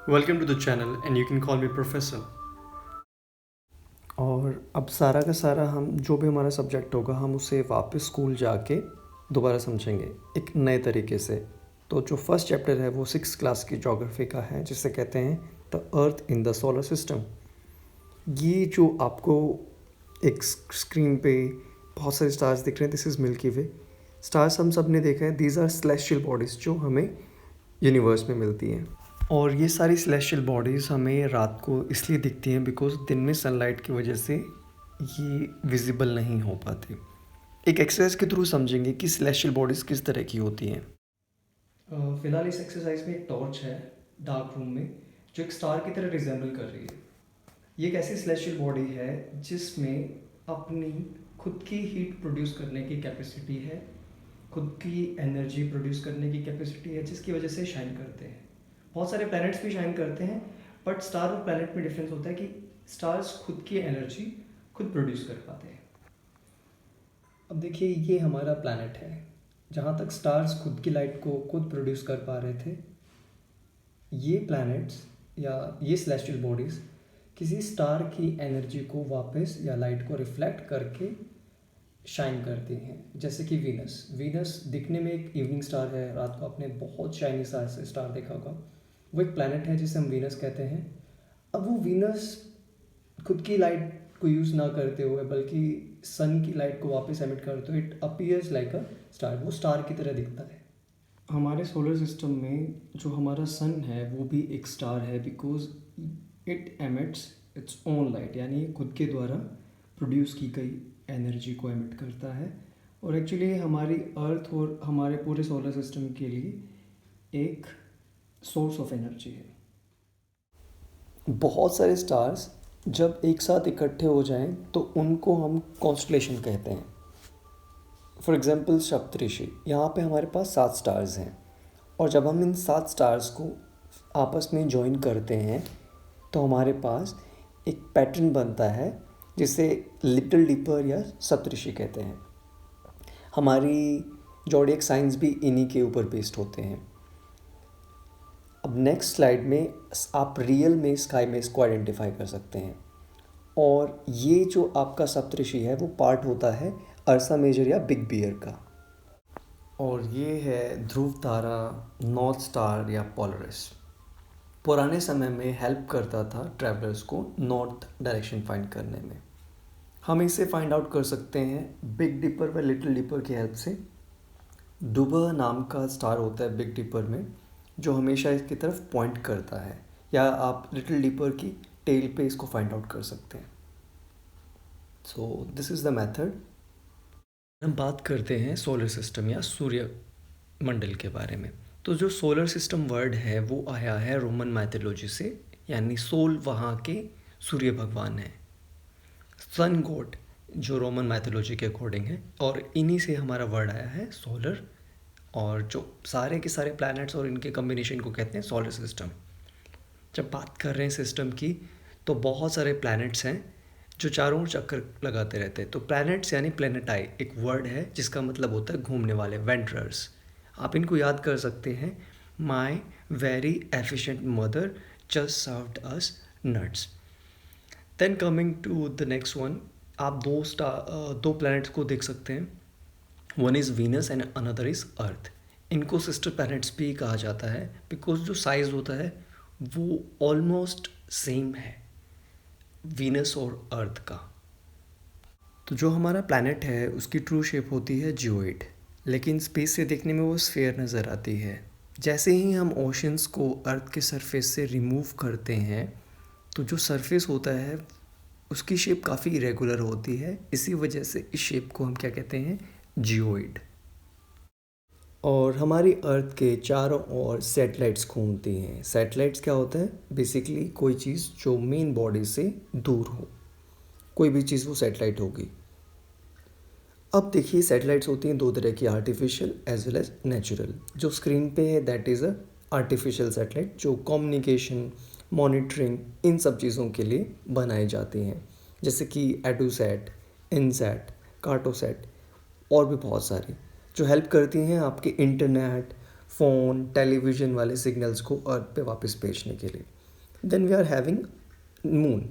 Welcome to the channel and you can call me Professor. और अब सारा का सारा हम जो भी हमारा सब्जेक्ट होगा हम उसे वापस स्कूल जाके दोबारा समझेंगे एक नए तरीके से। तो जो फर्स्ट चैप्टर है वो 6th क्लास की ज्योग्राफी का है, जिसे कहते हैं the earth in the solar system. ये जो आपको एक स्क्रीन पे बहुत सारे स्टार्स दिख रहे हैं, this is milky way. Stars हम सब ने देखा है, दीज आर सेलेस्टियल बॉडीज़ जो हमें यूनिवर्स में मिलती हैं। और ये सारी सेलेस्टियल बॉडीज़ हमें रात को इसलिए दिखती हैं बिकॉज दिन में सनलाइट की वजह से ये विजिबल नहीं हो पाती। एक एक्सरसाइज के थ्रू समझेंगे कि सेलेस्टियल बॉडीज़ किस तरह की होती हैं। फिलहाल इस एक्सरसाइज में एक टॉर्च है डार्क रूम में जो एक स्टार की तरह रिजेंबल कर रही है। ये एक ऐसी सेलेस्टियल बॉडी है जिसमें अपनी खुद की हीट प्रोड्यूस करने की कैपेसिटी है, खुद की एनर्जी प्रोड्यूस करने की कैपेसिटी है, जिसकी वजह से शाइन करते हैं। बहुत सारे प्लैनेट्स भी शाइन करते हैं, बट स्टार और प्लैनेट में डिफरेंस होता है कि स्टार्स खुद की एनर्जी खुद प्रोड्यूस कर पाते हैं। अब देखिए, ये हमारा प्लैनेट है। जहाँ तक स्टार्स खुद की लाइट को खुद प्रोड्यूस कर पा रहे थे, ये प्लैनेट्स या ये सेलेस्टियल बॉडीज़ किसी स्टार की एनर्जी को वापस या लाइट को रिफ्लेक्ट करके शाइन करती हैं। जैसे कि वीनस दिखने में एक इवनिंग स्टार है, रात को आपने बहुत शाइनी स्टार देखा होगा। वो एक प्लैनेट है जिसे हम वीनस कहते हैं। अब वो वीनस खुद की लाइट को यूज़ ना करते हुए बल्कि सन की लाइट को वापस एमिट करते हुए it appears like a star, वो स्टार की तरह दिखता है। हमारे सोलर सिस्टम में जो हमारा सन है वो भी एक स्टार है because it emits its own light, यानी खुद के द्वारा प्रोड्यूस की गई एनर्जी को एमिट करता है। और एक्चुअली हमारी अर्थ और हमारे पूरे सोलर सिस्टम के लिए एक सोर्स ऑफ एनर्जी है। बहुत सारे स्टार्स जब एक साथ इकट्ठे हो जाएं तो उनको हम कॉन्स्टलेशन कहते हैं। फॉर एग्जांपल सप्तऋषि, यहाँ पे हमारे पास 7 स्टार्स हैं, और जब हम इन 7 स्टार्स को आपस में जॉइन करते हैं तो हमारे पास एक पैटर्न बनता है जिसे लिटिल डिपर या सप्तऋषि कहते हैं। हमारी ज़ोडिएक साइंस भी इन्हीं के ऊपर बेस्ड होते हैं। अब नेक्स्ट स्लाइड में आप रियल में स्काई में इसको आइडेंटिफाई कर सकते हैं। और ये जो आपका सप्तऋषि है वो पार्ट होता है अर्सा मेजर या बिग बियर का। और ये है ध्रुव तारा, नॉर्थ स्टार या पोलरिस। पुराने समय में हेल्प करता था ट्रैवलर्स को नॉर्थ डायरेक्शन फाइंड करने में। हम इसे फाइंड आउट कर सकते हैं बिग डिपर व लिटिल डिपर की हेल्प से। डुबा नाम का स्टार होता है बिग डिपर में जो हमेशा इसकी तरफ पॉइंट करता है, या आप लिटिल डिपर की टेल पे इसको फाइंड आउट कर सकते हैं। So this is the method. हम बात करते हैं सोलर सिस्टम या सूर्य मंडल के बारे में। तो जो सोलर सिस्टम वर्ड है वो आया है रोमन माइथोलॉजी से, यानी सोल वहाँ के सूर्य भगवान हैं, सन गॉड जो रोमन माइथोलॉजी के अकॉर्डिंग है, और इन्हीं से हमारा वर्ड आया है सोलर। और जो सारे के सारे प्लैनेट्स और इनके कम्बिनेशन को कहते हैं सोलर सिस्टम। जब बात कर रहे हैं सिस्टम की तो बहुत सारे प्लैनेट्स हैं जो चारों ओर चक्कर लगाते रहते हैं। तो प्लैनेट्स यानी प्लैनेटाई एक वर्ड है जिसका मतलब होता है घूमने वाले, वेंडरर्स। आप इनको याद कर सकते हैं, my very efficient mother just served us nuts. Then coming to the next one, आप दो प्लैनेट्स को देख सकते हैं। One is Venus and another is Earth. इनको सिस्टर प्लैनेट्स भी कहा जाता है बिकॉज जो साइज़ होता है वो ऑलमोस्ट सेम है वीनस और अर्थ का। तो जो हमारा प्लैनेट है उसकी ट्रू शेप होती है जियोइड, लेकिन स्पेस से देखने में वो स्फीयर नज़र आती है। जैसे ही हम ओशंस को अर्थ के सरफेस से रिमूव करते हैं तो जो सरफेस होता है उसकी शेप काफ़ी इरेगुलर होती है। इसी वजह से इस शेप को हम क्या कहते हैं, जियोइड। और हमारी अर्थ के चारों ओर सैटेलाइट्स घूमती हैं। सैटेलाइट्स क्या होता है, बेसिकली कोई चीज़ जो मेन बॉडी से दूर हो, कोई भी चीज़ वो सैटेलाइट होगी। अब देखिए, सैटेलाइट्स होती हैं दो तरह की, artificial as well as natural. जो स्क्रीन पे है that is a artificial satellite जो कम्युनिकेशन, मॉनिटरिंग, इन सब चीज़ों के लिए बनाई जाती हैं, जैसे कि एडूसैट, इनसैट, कार्टोसैट और भी बहुत सारी, जो हेल्प करती हैं आपके इंटरनेट, फ़ोन, टेलीविज़न वाले सिग्नल्स को अर्थ पे वापस भेजने के लिए। Then we are having moon.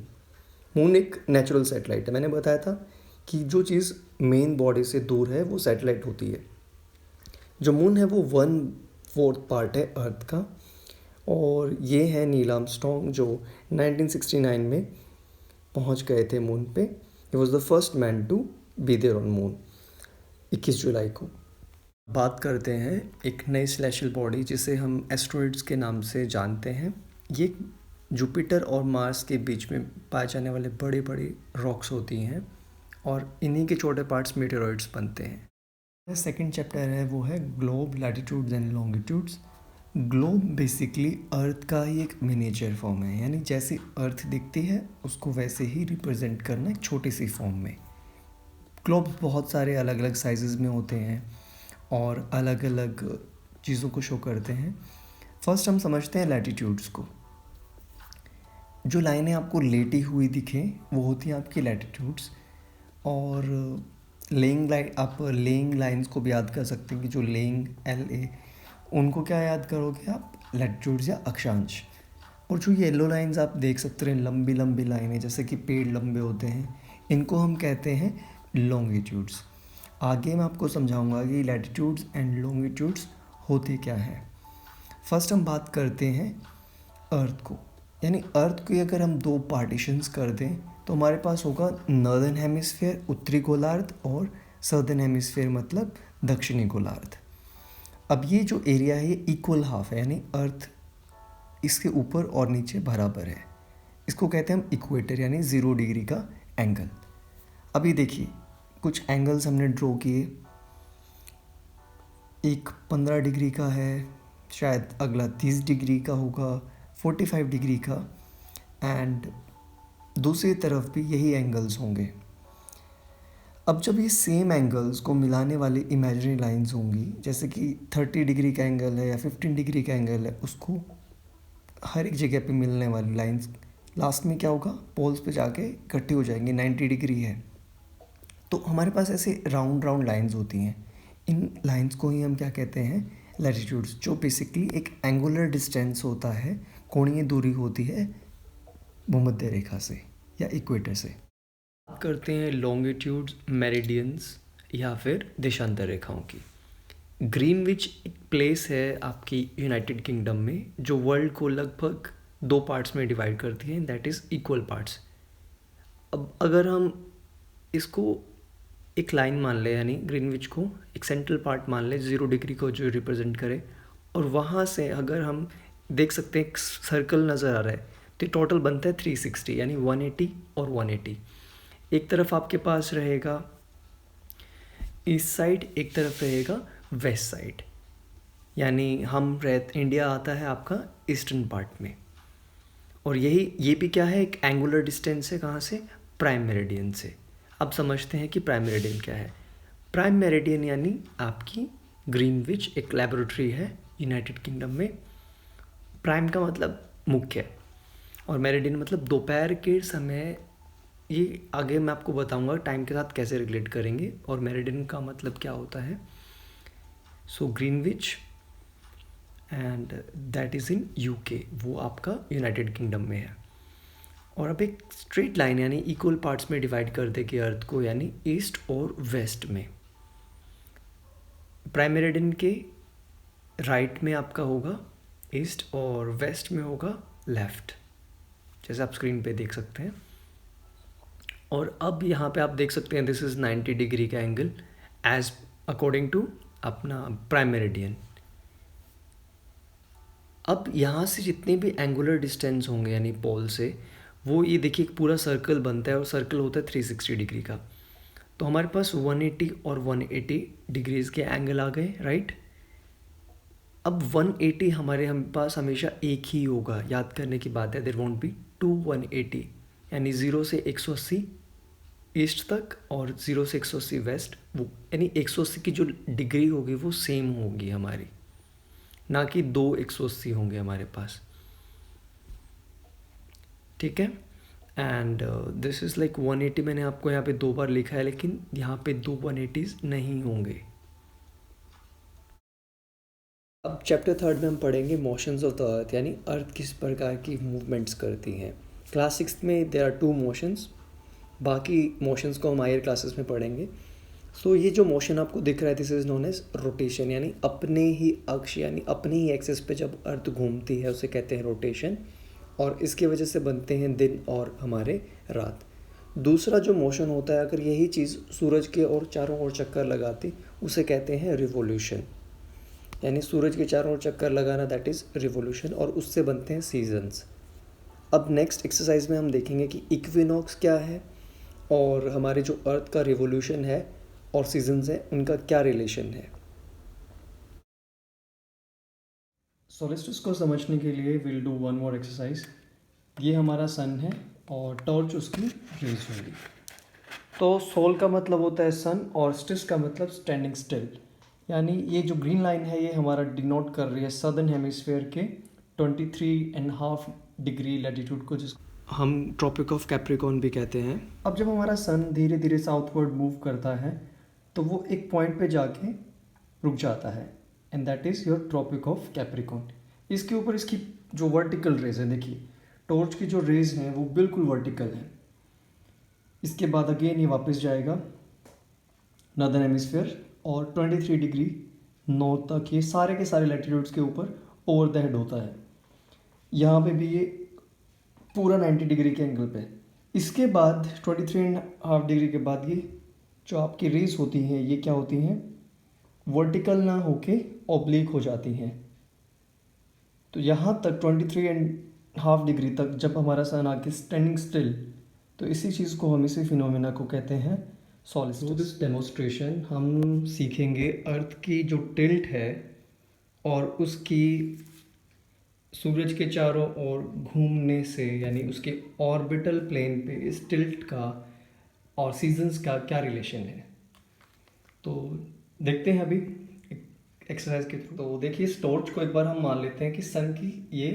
Moon एक नेचुरल सैटेलाइट है। मैंने बताया था कि जो चीज़ मेन बॉडी से दूर है वो सैटेलाइट होती है। जो मून है वो 1/4 पार्ट है अर्थ का, और ये है नील आर्मस्ट्रॉन्ग जो 1969 में पहुंच गए थे मून पे। He was the first man to be there on moon 21 जुलाई को। बात करते हैं एक नई सेलेस्टियल बॉडी जिसे हम एस्ट्रॉइड्स के नाम से जानते हैं। ये जुपिटर और मार्स के बीच में पाए जाने वाले बड़े बड़े रॉक्स होती हैं, और इन्हीं के छोटे पार्ट्स मीटेरॉइड्स बनते हैं। सेकंड चैप्टर है वो है globe, latitudes and longitudes. Globe basically earth का ही एक मिनिएचर फॉर्म है, यानी जैसे अर्थ दिखती है उसको वैसे ही रिप्रेजेंट करना एक छोटी सी फॉर्म में। ग्लोब बहुत सारे अलग अलग साइजेस में होते हैं और अलग अलग चीज़ों को शो करते हैं। फर्स्ट हम समझते हैं लैटिट्यूड्स को। जो लाइनें आपको लेटी हुई दिखें वो होती हैं आपकी लैटिट्यूड्स, और लेइंग लाइन, आप लेइंग लाइंस को भी याद कर सकते हैं कि जो लेइंग LA, उनको क्या याद करोगे आप, लैटिट्यूड्स या अक्षांश। और जो येलो लाइंस आप देख सकते हैं, लंबी लंबी लाइनें जैसे कि पेड़ लंबे होते हैं, इनको हम कहते हैं लॉन्गिट्यूड्स। आगे मैं आपको समझाऊंगा कि लैटिट्यूड्स एंड लॉन्गिट्यूड्स होते क्या है। फर्स्ट हम बात करते हैं अर्थ को, यानी अर्थ को अगर हम दो पार्टीशंस कर दें तो हमारे पास होगा नॉर्दर्न हेमिस्फीयर उत्तरी गोलार्ध और सदर्न हेमिस्फीयर मतलब दक्षिणी गोलार्ध। अब ये जो एरिया है ये इक्वल हाफ है, यानी अर्थ इसके ऊपर और नीचे बराबर है। इसको कहते हैं हम इक्वेटर, यानी 0 डिग्री का एंगल। अभी देखिए कुछ एंगल्स हमने ड्रॉ किए, एक 15 डिग्री का है, शायद अगला 30 डिग्री का होगा, 45 डिग्री का, एंड दूसरी तरफ भी यही एंगल्स होंगे। अब जब ये सेम एंगल्स को मिलाने वाली इमेजिनरी लाइंस होंगी, जैसे कि 30 डिग्री का एंगल है या 15 डिग्री का एंगल है, उसको हर एक जगह पे मिलने वाली लाइंस लास्ट में क्या होगा, पोल्स पे जाके इकट्ठी हो जाएंगी। 90 डिग्री है तो हमारे पास ऐसे राउंड राउंड लाइंस होती हैं। इन लाइंस को ही हम क्या कहते हैं, लैटिट्यूड्स, जो बेसिकली एक एंगुलर डिस्टेंस होता है, कोणीय दूरी होती है भूमध्य रेखा से या इक्वेटर से। बात करते हैं लॉन्गिट्यूड्स, मेरिडियंस या फिर देशांतर रेखाओं की। ग्रीनविच एक प्लेस है आपकी यूनाइटेड किंगडम में जो वर्ल्ड को लगभग 2 पार्ट्स में डिवाइड करती है, दैट इज़ इक्वल पार्ट्स। अब अगर हम इसको एक लाइन मान ले, यानी ग्रीनविच को एक सेंट्रल पार्ट मान ले 0 डिग्री को जो रिप्रेजेंट करे, और वहाँ से अगर हम देख सकते हैं एक सर्कल नज़र आ रहा है, तो टोटल बनता है 360, यानी 180 और 180। एक तरफ आपके पास रहेगा ईस्ट साइड, एक तरफ रहेगा वेस्ट साइड, यानी इंडिया आता है आपका ईस्टर्न पार्ट में। और ये भी क्या है, एक एंगुलर डिस्टेंस है, कहाँ से, प्राइम मेरिडियन से। अब समझते हैं कि प्राइम मेरिडियन क्या है। प्राइम मेरिडियन यानी आपकी ग्रीनविच एक लैबोरेटरी है यूनाइटेड किंगडम में। प्राइम का मतलब मुख्य, और मेरिडियन मतलब दोपहर के समय। ये आगे मैं आपको बताऊंगा टाइम के साथ कैसे रिलेट करेंगे, और मेरिडियन का मतलब क्या होता है। So Greenwich and that is in UK, वो आपका यूनाइटेड किंगडम में है। और अब एक स्ट्रेट लाइन यानी इक्वल पार्ट्स में डिवाइड कर देगी अर्थ को, यानी ईस्ट और वेस्ट में। प्राइम मेरिडियन के राइट में आपका होगा ईस्ट और वेस्ट में होगा लेफ्ट, जैसे आप स्क्रीन पे देख सकते हैं। और अब यहाँ पे आप देख सकते हैं दिस इज़ 90 डिग्री का एंगल एज अकॉर्डिंग टू अपना प्राइम मेरिडियन। अब यहाँ से जितने भी एंगुलर डिस्टेंस होंगे यानी पोल से, वो ये देखिए एक पूरा सर्कल बनता है, और सर्कल होता है 360 डिग्री का। तो हमारे पास 180 और 180 डिग्रीज के एंगल आ गए, राइट। अब 180 हमारे पास हमेशा एक ही होगा, याद करने की बात है, देयर वोंट बी 2 180, यानी 0 से 180 ईस्ट तक और 0 से 180 वेस्ट, वो यानी 180 की जो डिग्री होगी वो सेम होगी हमारी, ना कि 2 180 होंगे हमारे पास, ठीक है। एंड दिस इज़ लाइक 180, मैंने आपको यहाँ पे 2 बार लिखा है, लेकिन यहाँ पे 2 180s नहीं होंगे। अब चैप्टर थर्ड में हम पढ़ेंगे मोशंस ऑफ द अर्थ, यानी अर्थ किस प्रकार की मूवमेंट्स करती हैं। क्लास सिक्स में देयर आर 2 मोशंस, बाकी मोशंस को हम हायर क्लासेस में पढ़ेंगे। सो ये जो मोशन आपको दिख रहा है this is known as rotation, यानी अपने ही अक्ष यानी अपने ही एक्सिस पे जब अर्थ घूमती है उसे कहते हैं रोटेशन, और इसकी वजह से बनते हैं दिन और हमारे रात। दूसरा जो मोशन होता है, अगर यही चीज़ सूरज के और चारों ओर चक्कर लगाती उसे कहते हैं रिवोल्यूशन, यानी सूरज के चारों ओर चक्कर लगाना, दैट इज़ रिवोल्यूशन, और उससे बनते हैं सीजन्स। अब नेक्स्ट एक्सरसाइज में हम देखेंगे कि इक्विनॉक्स क्या है और हमारे जो अर्थ का रिवोल्यूशन है और सीजन्स है उनका क्या रिलेशन है। सोलिस्टिस को समझने के लिए will do one more exercise. ये हमारा सन है और टॉर्च उसकी रेज होगी। तो सोल का मतलब होता है सन और स्टिस का मतलब स्टैंडिंग स्टिल, यानी ये जो ग्रीन लाइन है ये हमारा डिनोट कर रही है सदर्न हेमिस्फेयर के 23.5 डिग्री लैटिट्यूड को, जिसको हम ट्रॉपिक ऑफ कैप्रिकॉर्न भी कहते हैं। अब जब हमारा सन धीरे धीरे साउथवर्ड मूव करता है तो वो एक पॉइंट पे जाके रुक जाता है, and that is your tropic of Capricorn. इसके ऊपर इसकी जो वर्टिकल रेज है, देखिए टॉर्च की जो रेज हैं वो बिल्कुल वर्टिकल है। इसके बाद अगेन ये वापस जाएगा नॉर्दर्न हेमिस्फेयर और 23 डिग्री नॉर्थ तक ये सारे के सारे लैटिट्यूड्स के ऊपर ओवर द हेड होता है। यहाँ पे भी ये पूरा 90 डिग्री के एंगल पे। इसके बाद 23.5 डिग्री के बाद ये जो आपकी रेज होती हैं ये क्या होती हैं, वर्टिकल ना होके ऑब्लिक हो जाती हैं। तो यहाँ तक 23.5 डिग्री तक जब हमारा सन आके स्टैंडिंग स्टिल, तो इसी चीज़ को हम इसी फिनोमेना को कहते हैं सोलिस्टिस। दिस डेमोन्स्ट्रेशन हम सीखेंगे अर्थ की जो टिल्ट है और उसकी सूरज के चारों ओर घूमने से, यानी उसके ऑर्बिटल प्लेन पे इस टिल्ट का और सीजन्स का क्या रिलेशन है। तो देखते हैं अभी एक्सरसाइज के थ्रू। तो देखिए इस टॉर्च को एक बार हम मान लेते हैं कि सन की ये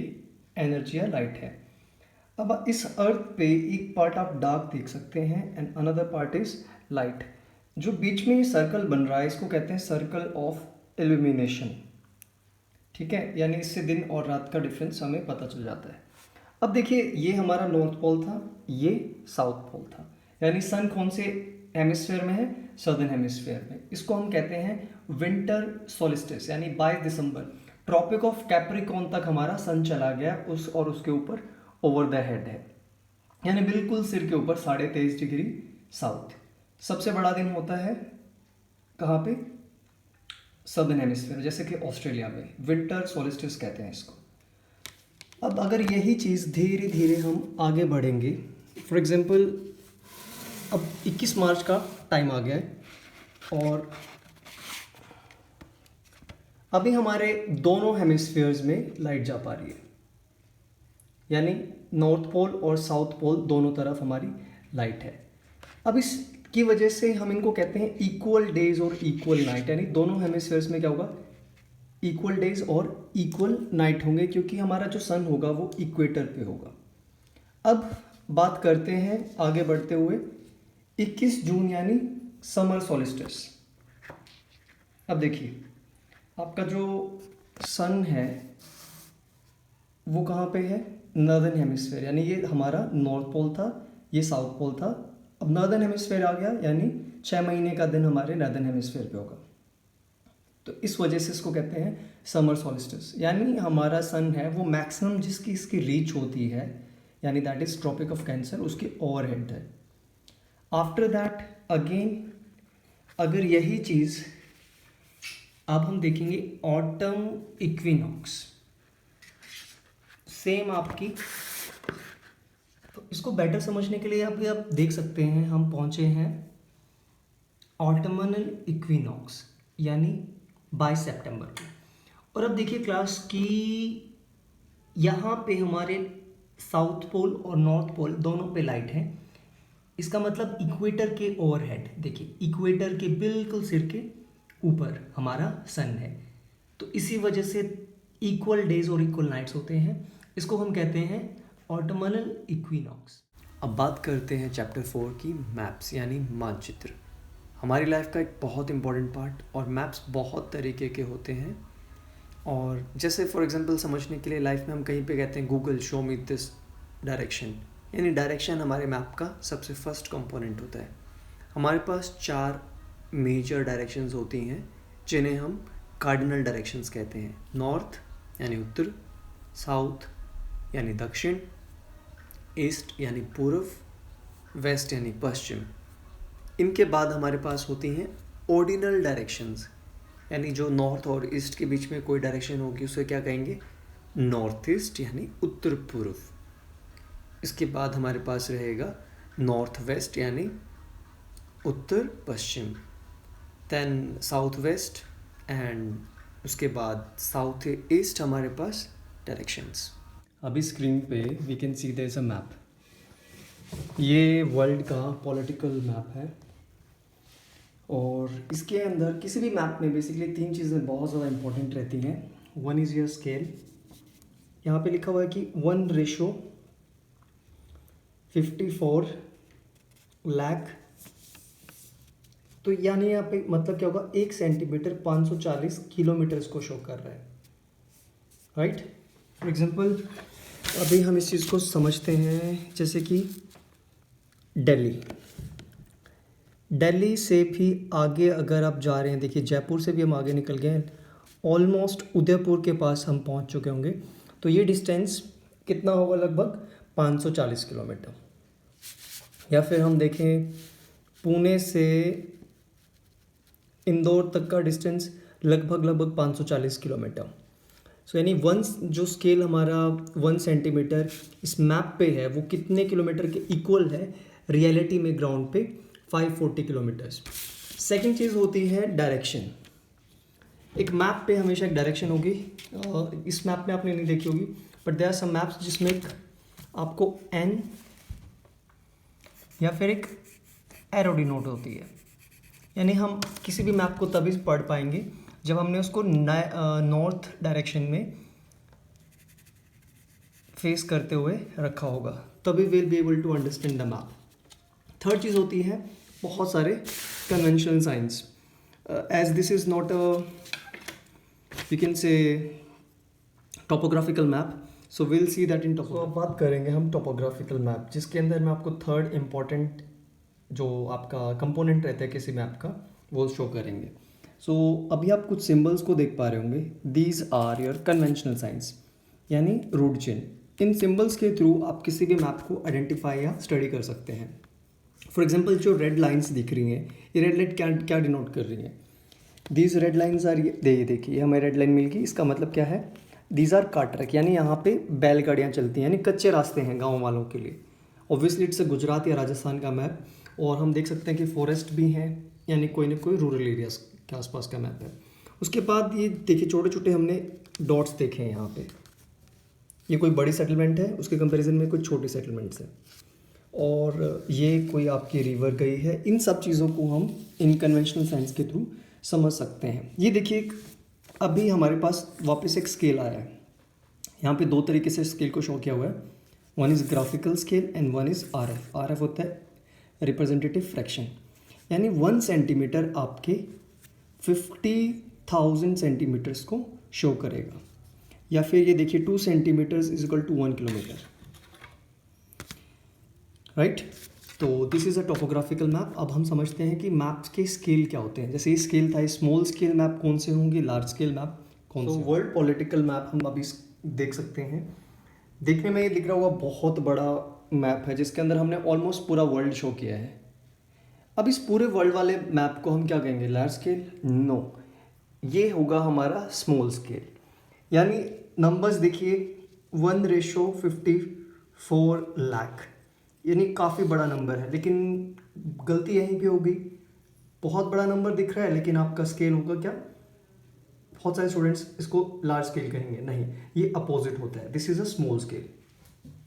एनर्जी या लाइट है। अब इस अर्थ पे एक पार्ट आप डार्क देख सकते हैं and another part is light. जो बीच में ये सर्कल बन रहा है इसको कहते हैं सर्कल ऑफ इल्यूमिनेशन, ठीक है, यानी इससे दिन और रात का डिफरेंस हमें पता चल जाता है। अब देखिए ये हमारा नॉर्थ पोल था, ये साउथ पोल था, यानी सन कौन से हेमिस्फेयर में है, सदर्न हेमिस्फेयर में। इसको हम कहते हैं विंटर सोलिस्टिस, यानी 22 दिसंबर ट्रॉपिक ऑफ कैप्रिकॉर्न तक हमारा सन चला गया उस और उसके ऊपर ओवर द हेड है, यानी बिल्कुल सिर के ऊपर 23.5 डिग्री साउथ। सबसे बड़ा दिन होता है कहाँ पे, सदर्न हेमिस्फीयर, जैसे कि ऑस्ट्रेलिया में विंटर सोलिस्टिस कहते हैं इसको। अब अगर यही चीज़ धीरे धीरे हम आगे बढ़ेंगे, फॉर एग्जांपल अब 21 मार्च का टाइम आ गया है और अभी हमारे दोनों हेमिस्फीयर्स में लाइट जा पा रही है, यानी नॉर्थ पोल और साउथ पोल दोनों तरफ हमारी लाइट है। अब इसकी वजह से हम इनको कहते हैं इक्वल डेज और इक्वल नाइट, यानी दोनों हेमिस्फीयर्स में क्या होगा, इक्वल डेज और इक्वल नाइट होंगे, क्योंकि हमारा जो सन होगा वो इक्वेटर पे होगा। अब बात करते हैं आगे बढ़ते हुए 21 जून यानी समर सोलिस्टिस। अब देखिए आपका जो सन है वो कहाँ पे है, नॉर्दर्न हेमिस्फीयर, यानी ये हमारा नॉर्थ पोल था, ये साउथ पोल था। अब नॉर्दर्न हेमिस्फीयर आ गया, यानी 6 महीने का दिन हमारे नॉर्दर्न हेमिस्फीयर पे होगा, तो इस वजह से इसको कहते हैं समर सोलिस्टिस। यानी हमारा सन है वो मैक्सिमम जिसकी इसकी रीच होती है, यानी that is tropic of cancer, उसके ओवरहेड है। आफ्टर दैट अगेन अगर यही चीज़ अब हम देखेंगे ऑटम इक्विनॉक्स, सेम आपकी, तो इसको बेटर समझने के लिए अभी आप देख सकते हैं हम पहुंचे हैं ऑटमनल इक्विनॉक्स, यानी 22 सितंबर को। और अब देखिए क्लास की यहाँ पे हमारे साउथ पोल और नॉर्थ पोल दोनों पे लाइट है, इसका मतलब इक्वेटर के ओवरहेड, देखिए इक्वेटर के बिल्कुल सिर के ऊपर हमारा सन है, तो इसी वजह से इक्वल डेज और इक्वल नाइट्स होते हैं। इसको हम कहते हैं ऑटमनल इक्विनॉक्स। अब बात करते हैं चैप्टर 4 की, मैप्स यानी मानचित्र। हमारी लाइफ का एक बहुत इंपॉर्टेंट पार्ट, और मैप्स बहुत तरीके के होते हैं। और जैसे फॉर एग्जांपल समझने के लिए लाइफ में हम कहीं पे कहते हैं Google show me this direction, यानी डायरेक्शन हमारे मैप का सबसे फर्स्ट कंपोनेंट होता है। हमारे पास 4 मेजर डायरेक्शंस होती हैं जिन्हें हम कार्डिनल डायरेक्शंस कहते हैं। नॉर्थ यानी उत्तर, साउथ यानी दक्षिण, ईस्ट यानी पूर्व, वेस्ट यानी पश्चिम। इनके बाद हमारे पास होती हैं ऑर्डिनल डायरेक्शंस, यानी जो नॉर्थ और ईस्ट के बीच में कोई डायरेक्शन होगी उसे क्या कहेंगे, नॉर्थ ईस्ट यानी उत्तर पूर्व। इसके बाद हमारे पास रहेगा नॉर्थ वेस्ट यानी उत्तर पश्चिम, देन साउथ वेस्ट, एंड उसके बाद साउथ ईस्ट हमारे पास डायरेक्शंस। अभी स्क्रीन पे we can see there is a map. ये वर्ल्ड का पॉलिटिकल मैप है और इसके अंदर किसी भी मैप में बेसिकली 3 चीज़ें बहुत ज़्यादा इंपॉर्टेंट रहती हैं। वन इज़ योर स्केल, यहाँ पे लिखा हुआ है कि 1:54 लाख, तो यानी यहाँ पे मतलब क्या होगा, 1 सेंटीमीटर 540 किलोमीटर्स को शो कर रहा है, राइट। फॉर एग्जांपल अभी हम इस चीज़ को समझते हैं, जैसे कि दिल्ली से भी आगे अगर आप जा रहे हैं, देखिए जयपुर से भी हम आगे निकल गए हैं, ऑलमोस्ट उदयपुर के पास हम पहुंच चुके होंगे। तो ये डिस्टेंस कितना होगा, लगभग 540 किलोमीटर। या फिर हम देखें पुणे से इंदौर तक का डिस्टेंस लगभग 540 किलोमीटर। सो यानी जो स्केल हमारा 1 सेंटीमीटर इस मैप पे है वो कितने किलोमीटर के इक्वल है, रियलिटी में ग्राउंड पे 540 किलोमीटर्स। सेकंड चीज़ होती है डायरेक्शन। एक मैप पे हमेशा एक डायरेक्शन होगी, इस मैप में आपने नहीं देखी होगी, but there are some maps जिसमें एक आपको एन या फिर एक एरो डिनोट होती है। यानी हम किसी भी मैप को तभी पढ़ पाएंगे जब हमने उसको नॉर्थ डायरेक्शन में फेस करते हुए रखा होगा, तभी will be able to understand the map. Third चीज़ होती है बहुत सारे conventional science. As this is not a we can say topographical map, so will see that in topo. अब बात करेंगे हम टोपोग्राफिकल मैप, जिसके अंदर मैं आपको थर्ड इम्पॉर्टेंट जो आपका कंपोनेंट रहता है किसी मैप का वो शो करेंगे। सो अभी आप कुछ सिंबल्स को देख पा रहे होंगे, these are your conventional signs, यानी रूट चेन। इन सिंबल्स के थ्रू आप किसी भी मैप को आइडेंटिफाई या स्टडी कर सकते हैं। फॉर एग्जांपल जो रेड लाइंस दिख रही हैं, ये रेड लाइन क्या डिनोट कर रही हैं, दीज रेड लाइन्स आर, देखिए हमें रेड लाइन मिल गई, इसका मतलब क्या है, दीज आर कार ट्रैक, यानी यहाँ पे बैलगाड़ियाँ चलती हैं, यानी कच्चे रास्ते हैं गाँव वालों के लिए। ऑब्वियसली इट्स गुजरात या राजस्थान का मैप, और हम देख सकते हैं कि फॉरेस्ट भी हैं, यानी कोई ना कोई रूरल एरियाज के आसपास का मैप है। उसके बाद ये देखिए छोटे छोटे हमने डॉट्स देखे हैं यहाँ पे, ये कोई बड़ी सेटलमेंट है, उसके कंपैरिजन में कुछ छोटी सेटलमेंट्स हैं, और ये कोई आपकी रिवर गई है। इन सब चीज़ों को हम इन कन्वेंशनल साइंस के थ्रू समझ सकते हैं। ये देखिए अभी हमारे पास वापस एक स्केल आया है, यहाँ पे 2 तरीके से स्केल को शो किया हुआ है, one is graphical scale and one is RF। RF होता है रिप्रेजेंटेटिव फ्रैक्शन, यानी 1 सेंटीमीटर आपके 50,000 सेंटीमीटर्स को शो करेगा। या फिर ये देखिए 2 centimetres is equal to 1 kilometre, right. तो this is a topographical map. अब हम समझते हैं कि मैप्स के स्केल क्या होते हैं। जैसे ये स्केल था, स्मॉल स्केल मैप कौन से होंगे, लार्ज स्केल मैप कौन से। वर्ल्ड पॉलिटिकल मैप हम अभी देख सकते हैं। देखने में ये दिख रहा हुआ बहुत बड़ा मैप है जिसके अंदर हमने ऑलमोस्ट पूरा वर्ल्ड शो किया है। अब इस पूरे वर्ल्ड वाले मैप को हम क्या कहेंगे, लार्ज स्केल? नो, ये होगा हमारा स्मॉल स्केल। यानी नंबर्स देखिए 1:54 लाख, यानी काफ़ी बड़ा नंबर है, लेकिन गलती यहीं पे होगी, बहुत बड़ा नंबर दिख रहा है लेकिन आपका स्केल होगा क्या, बहुत सारे स्टूडेंट्स इसको लार्ज स्केल कहेंगे, नहीं, ये अपोजिट होता है। This is a small scale.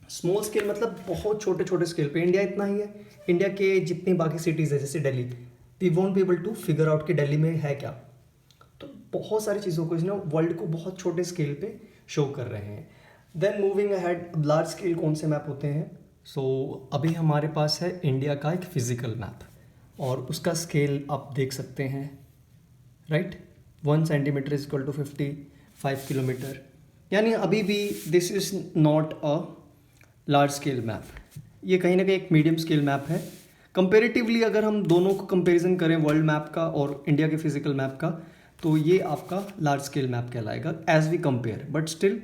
Small scale मतलब बहुत छोटे छोटे स्केल पे। इंडिया इतना ही है, इंडिया के जितनी बाकी सिटीज़ है जैसे Delhi, we won't be able to figure out कि दिल्ली में है क्या। तो बहुत सारी चीज़ों को इसने वर्ल्ड को बहुत छोटे स्केल पे शो कर रहे हैं। Then moving ahead, large scale कौन से मैप होते हैं। सो अभी हमारे पास है इंडिया का एक फिजिकल मैप, और उसका स्केल आप देख सकते हैं, right. 1 centimetre is equal to 50 5 kilometre, यानी अभी भी this is not a large scale map, ये कहीं ना कहीं एक मीडियम स्केल मैप है। कंपेरेटिवली अगर हम दोनों को कंपैरिजन करें वर्ल्ड मैप का और इंडिया के फिजिकल मैप का, तो ये आपका लार्ज स्केल मैप कहलाएगा as we compare. But still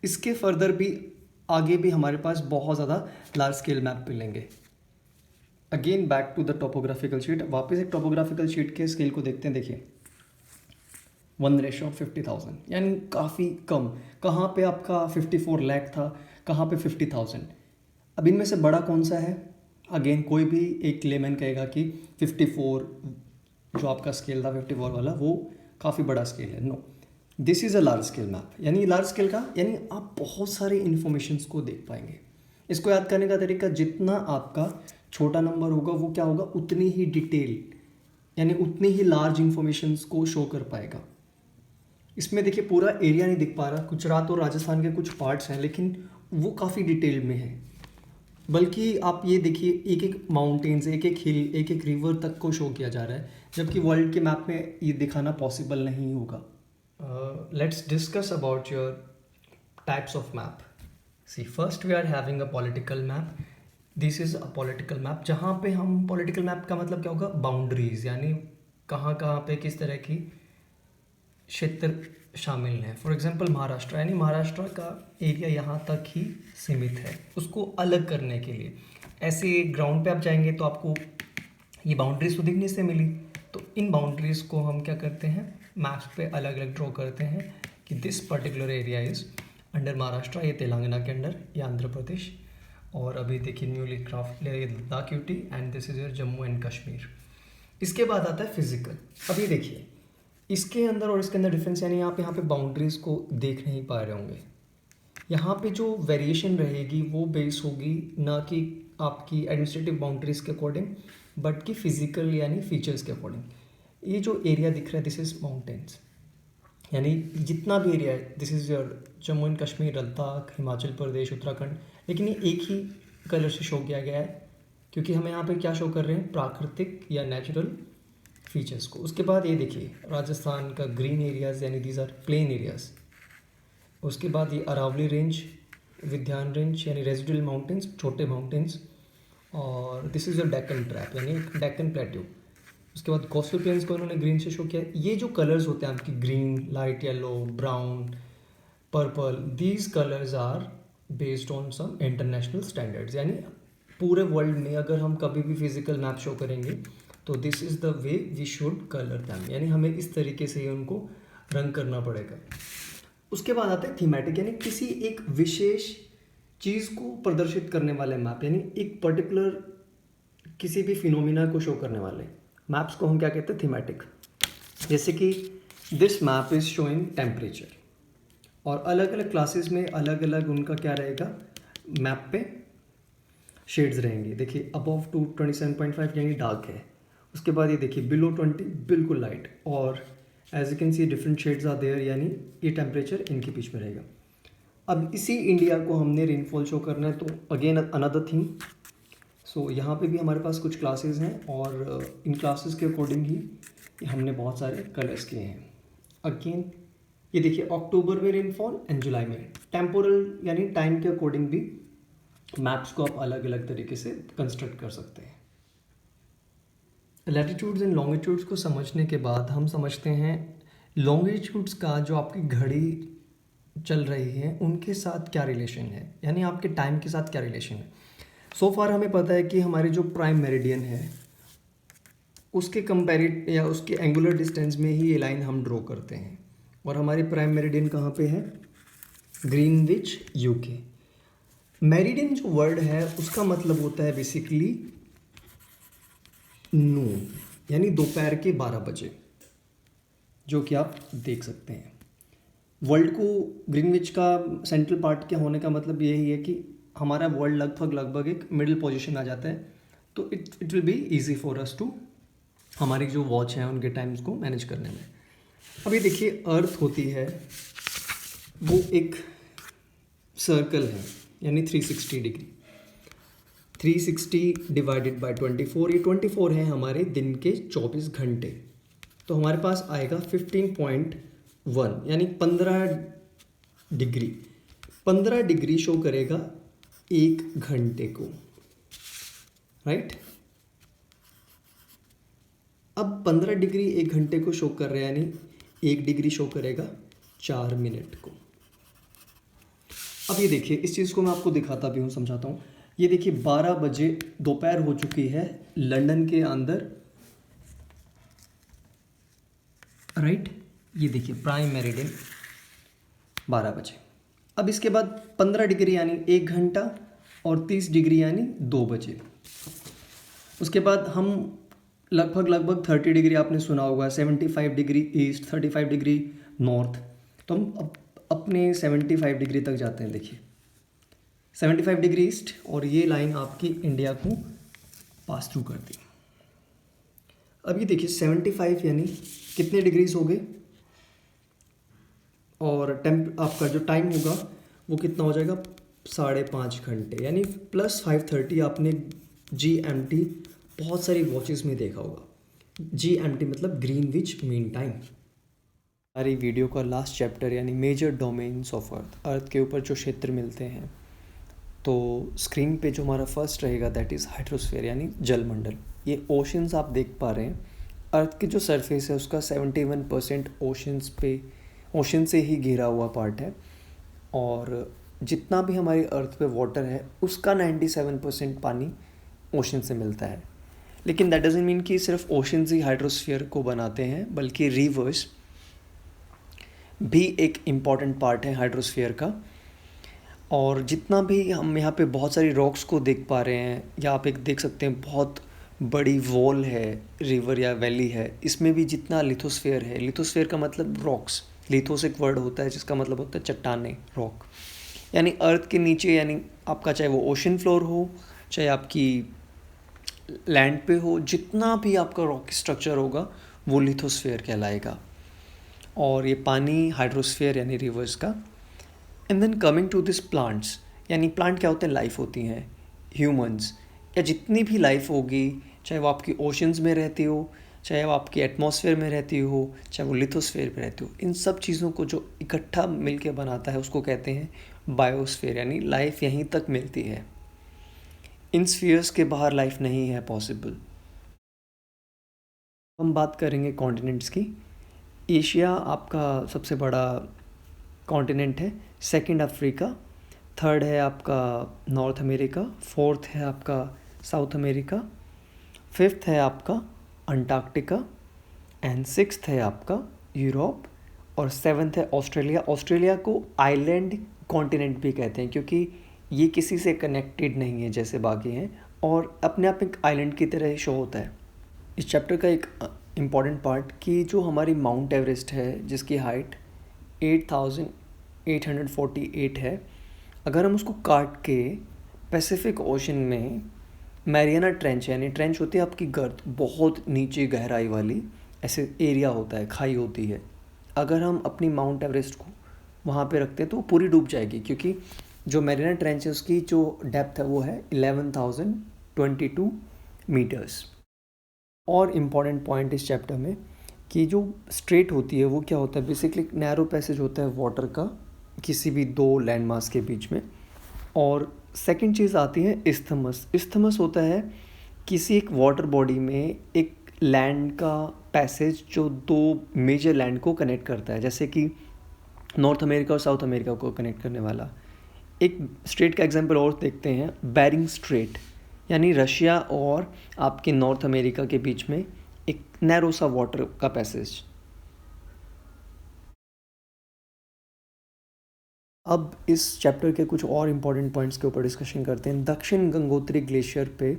इसके फर्दर भी आगे भी हमारे पास बहुत ज़्यादा लार्ज स्केल मैप मिलेंगे। Again back to the topographical sheet, वापस एक टोपोग्राफिकल शीट के स्केल को देखते हैं। देखिए 1:50,000, यानी काफ़ी कम। कहाँ पे आपका 54 लाख था, कहाँ पे 50,000। अब इनमें से बड़ा कौन सा है? अगेन कोई भी एक लेमैन कहेगा कि 54 जो आपका स्केल था 54 वाला, वो काफ़ी बड़ा स्केल है। No, this is a large scale map. यानी लार्ज स्केल का यानी आप बहुत सारे इन्फॉर्मेशंस को देख पाएंगे। इसको याद करने का तरीका, जितना आपका छोटा नंबर होगा वो क्या होगा, उतनी ही डिटेल यानी उतनी ही लार्ज इन्फॉर्मेशंस को शो कर पाएगा। इसमें देखिए पूरा एरिया नहीं दिख पा रहा, गुजरात और राजस्थान के कुछ पार्ट्स हैं लेकिन वो काफ़ी डिटेल में है। बल्कि आप ये देखिए एक एक माउंटेन्स, एक एक हिल, एक एक रिवर तक को शो किया जा रहा है, जबकि वर्ल्ड के मैप में ये दिखाना पॉसिबल नहीं होगा। Let's discuss about your types of map. See first we are having a political map. This is a political map, जहाँ पे हम पॉलिटिकल मैप का मतलब क्या होगा, बाउंड्रीज, यानी कहाँ कहाँ पे किस तरह की क्षेत्र शामिल हैं। फॉर एग्जांपल महाराष्ट्र, यानी महाराष्ट्र का एरिया यहाँ तक ही सीमित है, उसको अलग करने के लिए ऐसे ग्राउंड पे आप जाएंगे तो आपको ये बाउंड्रीज तो दिखने से मिली, तो इन बाउंड्रीज को हम क्या करते हैं, मैप्स पे अलग अलग ड्रॉ करते हैं कि this particular area is under Maharashtra, ये तेलंगाना के अंडर, ये आंध्र प्रदेश, और अभी देखिए newly craft Ladakh UT, and this is your Jammu and Kashmir. इसके बाद आता है फिजिकल। अभी देखिए इसके अंदर और इसके अंदर डिफरेंस, यानी आप यहाँ पे बाउंड्रीज को देख नहीं पा रहे होंगे। यहाँ पे जो वेरिएशन रहेगी वो बेस होगी ना कि आपकी एडमिनिस्ट्रेटिव बाउंड्रीज के अकॉर्डिंग, बट कि फिजिकल यानी फीचर्स के अकॉर्डिंग। ये जो एरिया दिख रहा है दिस इज़ माउंटेन्स, यानी जितना भी एरिया है this is your Jammu and Kashmir, Ladakh, Himachal Pradesh, Uttarakhand. लेकिन ये एक ही कलर से शो किया गया है क्योंकि हमें यहाँ पे क्या शो कर रहे हैं, प्राकृतिक या नेचुरल फीचर्स को। उसके बाद ये देखिए राजस्थान का ग्रीन एरियाज, यानी दीज आर प्लेन एरियाज। उसके बाद ये अरावली रेंज, विंध्यान रेंज यानी रेजिडुअल माउंटेन्स, छोटे माउंटेन्स, और this is your Deccan trap यानी डेक्कन प्लेट्यू। उसके बाद कोस्टल प्लेन्स को उन्होंने ग्रीन से शो किया। ये जो कलर्स होते हैं आपकी green, light yellow, brown, purple, these colours are based on some international standards. यानी पूरे वर्ल्ड में अगर हम कभी भी फिजिकल मैप शो करेंगे तो this is the way we should colour them, यानी हमें इस तरीके से ही उनको रंग करना पड़ेगा। उसके बाद आता है थीमेटिक, यानी किसी एक विशेष चीज़ को प्रदर्शित करने वाले मैप, यानी एक पर्टिकुलर किसी भी फिनोमिना को शो करने वाले मैप्स को हम क्या कहते हैं, थीमेटिक। जैसे कि this map is showing temperature, और अलग अलग क्लासेस में अलग अलग उनका क्या रहेगा, मैप पे शेड्स रहेंगे। देखिए अबव टू 27.5 यानी डार्क है, उसके बाद ये देखिए बिलो 20 बिल्कुल लाइट, और as you can see different shades are there, यानी ये टेम्परेचर इनके बीच में रहेगा। अब इसी इंडिया को हमने रेनफॉल शो करना है, तो अगेन अनदर थिंग। सो यहाँ पे भी हमारे पास कुछ क्लासेस हैं और इन क्लासेस के अकॉर्डिंग ही हमने बहुत सारे कलर्स किए हैं। अगेन ये देखिए अक्टूबर में रेनफॉल एंड जुलाई में टेम्पोरल, यानी टाइम के अकॉर्डिंग भी मैप्स को आप अलग अलग तरीके से कंस्ट्रक्ट कर सकते हैं। लैटिट्यूड्स एंड लॉन्गिट्यूड्स को समझने के बाद हम समझते हैं लॉन्गिट्यूड्स का जो आपकी घड़ी चल रही है उनके साथ क्या रिलेशन है, यानी आपके टाइम के साथ क्या रिलेशन है। सो फार हमें पता है कि हमारी जो प्राइम मेरिडियन है उसके कंपेरिट या उसके एंगुलर डिस्टेंस में ही ये लाइन हम ड्रॉ करते हैं, और हमारी प्राइम मेरिडियन कहाँ पे है, ग्रीनविच यूके। मेरिडियन जो वर्ड है उसका मतलब होता है बेसिकली नून, यानी दोपहर के 12 बजे, जो कि आप देख सकते हैं। वर्ल्ड को ग्रीनविच का सेंट्रल पार्ट के होने का मतलब यही है कि हमारा वर्ल्ड लगभग एक मिडिल पोजीशन आ जाता है, तो it will be easy for us to हमारी जो वॉच है उनके टाइम्स को मैनेज करने में। अभी देखिए अर्थ होती है वो एक सर्कल है, यानी 360 डिग्री, 360 डिवाइडेड बाय 24, ये 24 है हमारे दिन के 24 घंटे, तो हमारे पास आएगा 1 यानी 15 डिग्री। 15 डिग्री शो करेगा 1 घंटे को, राइट। अब 15 डिग्री 1 घंटे को शो कर रहा है, यानी 1 डिग्री शो करेगा 4 मिनट को। अब ये देखिए, इस चीज़ को मैं आपको दिखाता भी हूँ, समझाता हूँ। ये देखिए 12 बजे दोपहर हो चुकी है लंदन के अंदर, राइट। ये देखिए प्राइम मेरिडियन 12 बजे। अब इसके बाद 15 डिग्री यानी 1 घंटा और 30 डिग्री यानी 2 बजे। उसके बाद हम लगभग 30 डिग्री आपने सुना होगा, 75 डिग्री ईस्ट, 35 डिग्री नॉर्थ। तो हम अपने 75 डिग्री तक जाते हैं। देखिए 75 डिग्री ईस्ट, और ये लाइन आपकी इंडिया को पास थ्रू करती है। अब ये देखिए 75 यानी कितने डिग्रीज हो गए, और आपका जो टाइम होगा वो कितना हो जाएगा, 5.5 घंटे, यानी +5:30। आपने GMT बहुत सारी वॉचेस में देखा होगा। GMT मतलब ग्रीनविच मीन टाइम। हमारी वीडियो का लास्ट चैप्टर यानी मेजर डोमेन्स ऑफ अर्थ के ऊपर जो क्षेत्र मिलते हैं, तो स्क्रीन पे जो हमारा फर्स्ट रहेगा दैट इज़ हाइड्रोस्फीयर यानी जलमंडल। ये ओशंस आप देख पा रहे हैं। अर्थ की जो सरफेस है उसका 71% ओशन से ही घिरा हुआ पार्ट है, और जितना भी हमारी अर्थ पे वाटर है उसका 97% पानी ओशन से मिलता है। लेकिन दैट डजंट मीन कि सिर्फ ओशंस ही हाइड्रोस्फीयर को बनाते हैं, बल्कि रिवर्स भी एक इम्पॉर्टेंट पार्ट है हाइड्रोस्फीयर का। और जितना भी हम यहाँ पे बहुत सारी रॉक्स को देख पा रहे हैं, या आप एक देख सकते हैं बहुत बड़ी वॉल है, रिवर या वैली है, इसमें भी जितना लिथोस्फीयर है, लिथोस्फीयर का मतलब रॉक्स, लिथोस एक वर्ड होता है जिसका मतलब होता है चट्टाने, रॉक, यानी अर्थ के नीचे, यानी आपका चाहे वो ओशन फ्लोर हो, चाहे आपकी लैंड पे हो, जितना भी आपका रॉक स्ट्रक्चर होगा वो लिथोस्फीयर कहलाएगा। और ये पानी हाइड्रोस्फीयर यानी रिवर्स का। And then coming to this plants, यानी प्लांट क्या होते हैं, लाइफ होती हैं, ह्यूमंस या जितनी भी लाइफ होगी, चाहे वो आपकी ओशंस में रहती हो, चाहे वो आपकी एटमॉस्फेयर में रहती हो, चाहे वो लिथोस्फेयर में रहती हो, इन सब चीज़ों को जो इकट्ठा मिलके बनाता है उसको कहते हैं बायोस्फीयर, यानी लाइफ यहीं तक मिलती है। इन स्फीयर्स के बाहर लाइफ नहीं है पॉसिबल। हम बात करेंगे कॉन्टिनेंट्स की। एशिया आपका सबसे बड़ा कॉन्टिनेंट है, सेकंड अफ्रीका, थर्ड है आपका नॉर्थ अमेरिका, फोर्थ है आपका साउथ अमेरिका, फिफ्थ है आपका अंटार्कटिका, एंड सिक्स्थ है आपका यूरोप, और सेवन्थ है ऑस्ट्रेलिया। ऑस्ट्रेलिया को आइलैंड कॉन्टिनेंट भी कहते हैं क्योंकि ये किसी से कनेक्टेड नहीं है जैसे बाकी हैं, और अपने आप एक आइलैंड की तरह ही शो होता है। इस चैप्टर का एक इम्पॉर्टेंट पार्ट कि जो हमारी माउंट एवरेस्ट है जिसकी हाइट 8,848 है, अगर हम उसको काट के पैसिफिक ओशन में मैरियाना ट्रेंच, यानी ट्रेंच होती है आपकी गर्त बहुत नीचे गहराई वाली, ऐसे एरिया होता है, खाई होती है, अगर हम अपनी माउंट एवरेस्ट को वहाँ पे रखते हैं तो वो पूरी डूब जाएगी, क्योंकि जो मैरियाना ट्रेंच है उसकी जो डेप्थ है वो है 11,022 मीटर्स। और इम्पॉर्टेंट पॉइंट इस चैप्टर में कि जो स्ट्रेट होती है वो क्या होता है, बेसिकली नैरो पैसेज होता है वाटर का किसी भी दो लैंड मास के बीच में। और सेकंड चीज़ आती है इस्थमस। इस्थमस होता है किसी एक वाटर बॉडी में एक लैंड का पैसेज जो दो मेजर लैंड को कनेक्ट करता है, जैसे कि नॉर्थ अमेरिका और साउथ अमेरिका को कनेक्ट करने वाला। एक स्ट्रेट का एग्जांपल और देखते हैं, बेरिंग स्ट्रेट, यानी रशिया और आपके नॉर्थ अमेरिका के बीच में एक नैरो सा वाटर का पैसेज। अब इस चैप्टर के कुछ और इम्पॉर्टेंट पॉइंट्स के ऊपर डिस्कशन करते हैं। दक्षिण गंगोत्री ग्लेशियर पे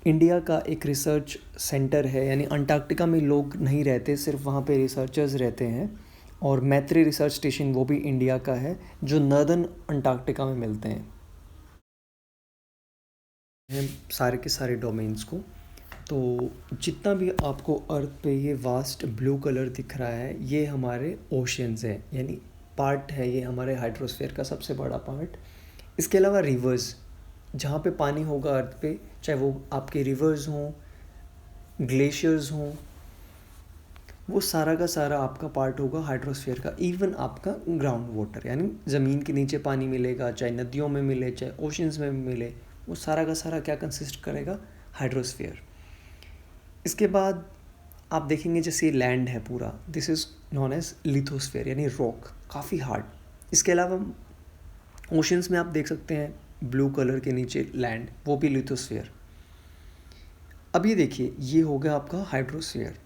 इंडिया का एक रिसर्च सेंटर है, यानी अंटार्कटिका में लोग नहीं रहते, सिर्फ वहाँ पे रिसर्चर्स रहते हैं, और मैत्री रिसर्च स्टेशन वो भी इंडिया का है जो नर्दर्न अंटार्कटिका में मिलते हैं। सारे के सारे डोमेन्स को, तो जितना भी आपको अर्थ पे ये वास्ट ब्लू कलर दिख रहा है ये हमारे ओशियंस हैं, यानी पार्ट है ये हमारे हाइड्रोस्फीयर का सबसे बड़ा पार्ट। इसके अलावा रिवर्स, जहाँ पे पानी होगा अर्थ पे, चाहे वो आपके रिवर्स हों, ग्लेशियर्स हों, वो सारा का सारा आपका पार्ट होगा हाइड्रोस्फीयर का। इवन आपका ग्राउंड वाटर यानी ज़मीन के नीचे पानी मिलेगा, चाहे नदियों में मिले चाहे ओशंस में मिले, वो सारा का सारा क्या कंसिस्ट करेगा, हाइड्रोस्फीयर। इसके बाद आप देखेंगे जैसे लैंड है पूरा, this is known as lithosphere यानी रॉक, काफ़ी हार्ड। इसके अलावा ओशंस में आप देख सकते हैं ब्लू कलर के नीचे लैंड, वो भी लिथोस्फीयर। अब ये देखिए, ये हो गया आपका हाइड्रोस्फीयर,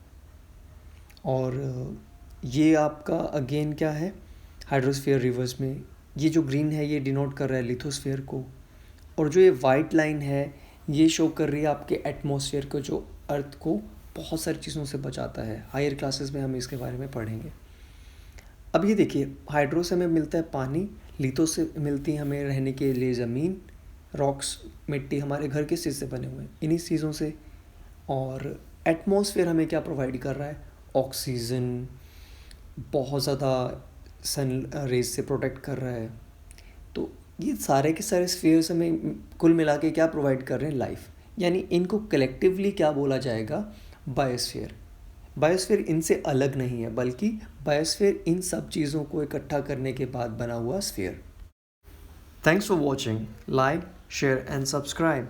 और ये आपका अगेन क्या है, हाइड्रोस्फीयर रिवर्स में ये जो ग्रीन है ये डिनोट कर रहा है लिथोस्फीयर को, और जो ये वाइट लाइन है ये शो कर रही है आपके एटमॉस्फेयर को, जो अर्थ को बहुत सारी चीज़ों से बचाता है। हायर क्लासेस में हम इसके बारे में पढ़ेंगे। अब ये देखिए, हाइड्रो से हमें मिलता है पानी, लिथो से मिलती है हमें रहने के लिए ज़मीन, रॉक्स मिट्टी हमारे घर किस चीज़ से बने हुए हैं, इन्हीं चीज़ों से। और एटमॉस्फेयर हमें क्या प्रोवाइड कर रहा है, ऑक्सीजन, बहुत ज़्यादा सन रेज से प्रोटेक्ट कर रहा है। तो ये सारे के सारे स्फीयर्स हमें कुल मिला के क्या प्रोवाइड कर रहे हैं, लाइफ। यानी इनको कलेक्टिवली क्या बोला जाएगा, बायोस्फीयर। बायोस्फीयर इनसे अलग नहीं है, बल्कि बायोस्फीयर इन सब चीज़ों को इकट्ठा करने के बाद बना हुआ sphere. Thanks for watching, like share and subscribe.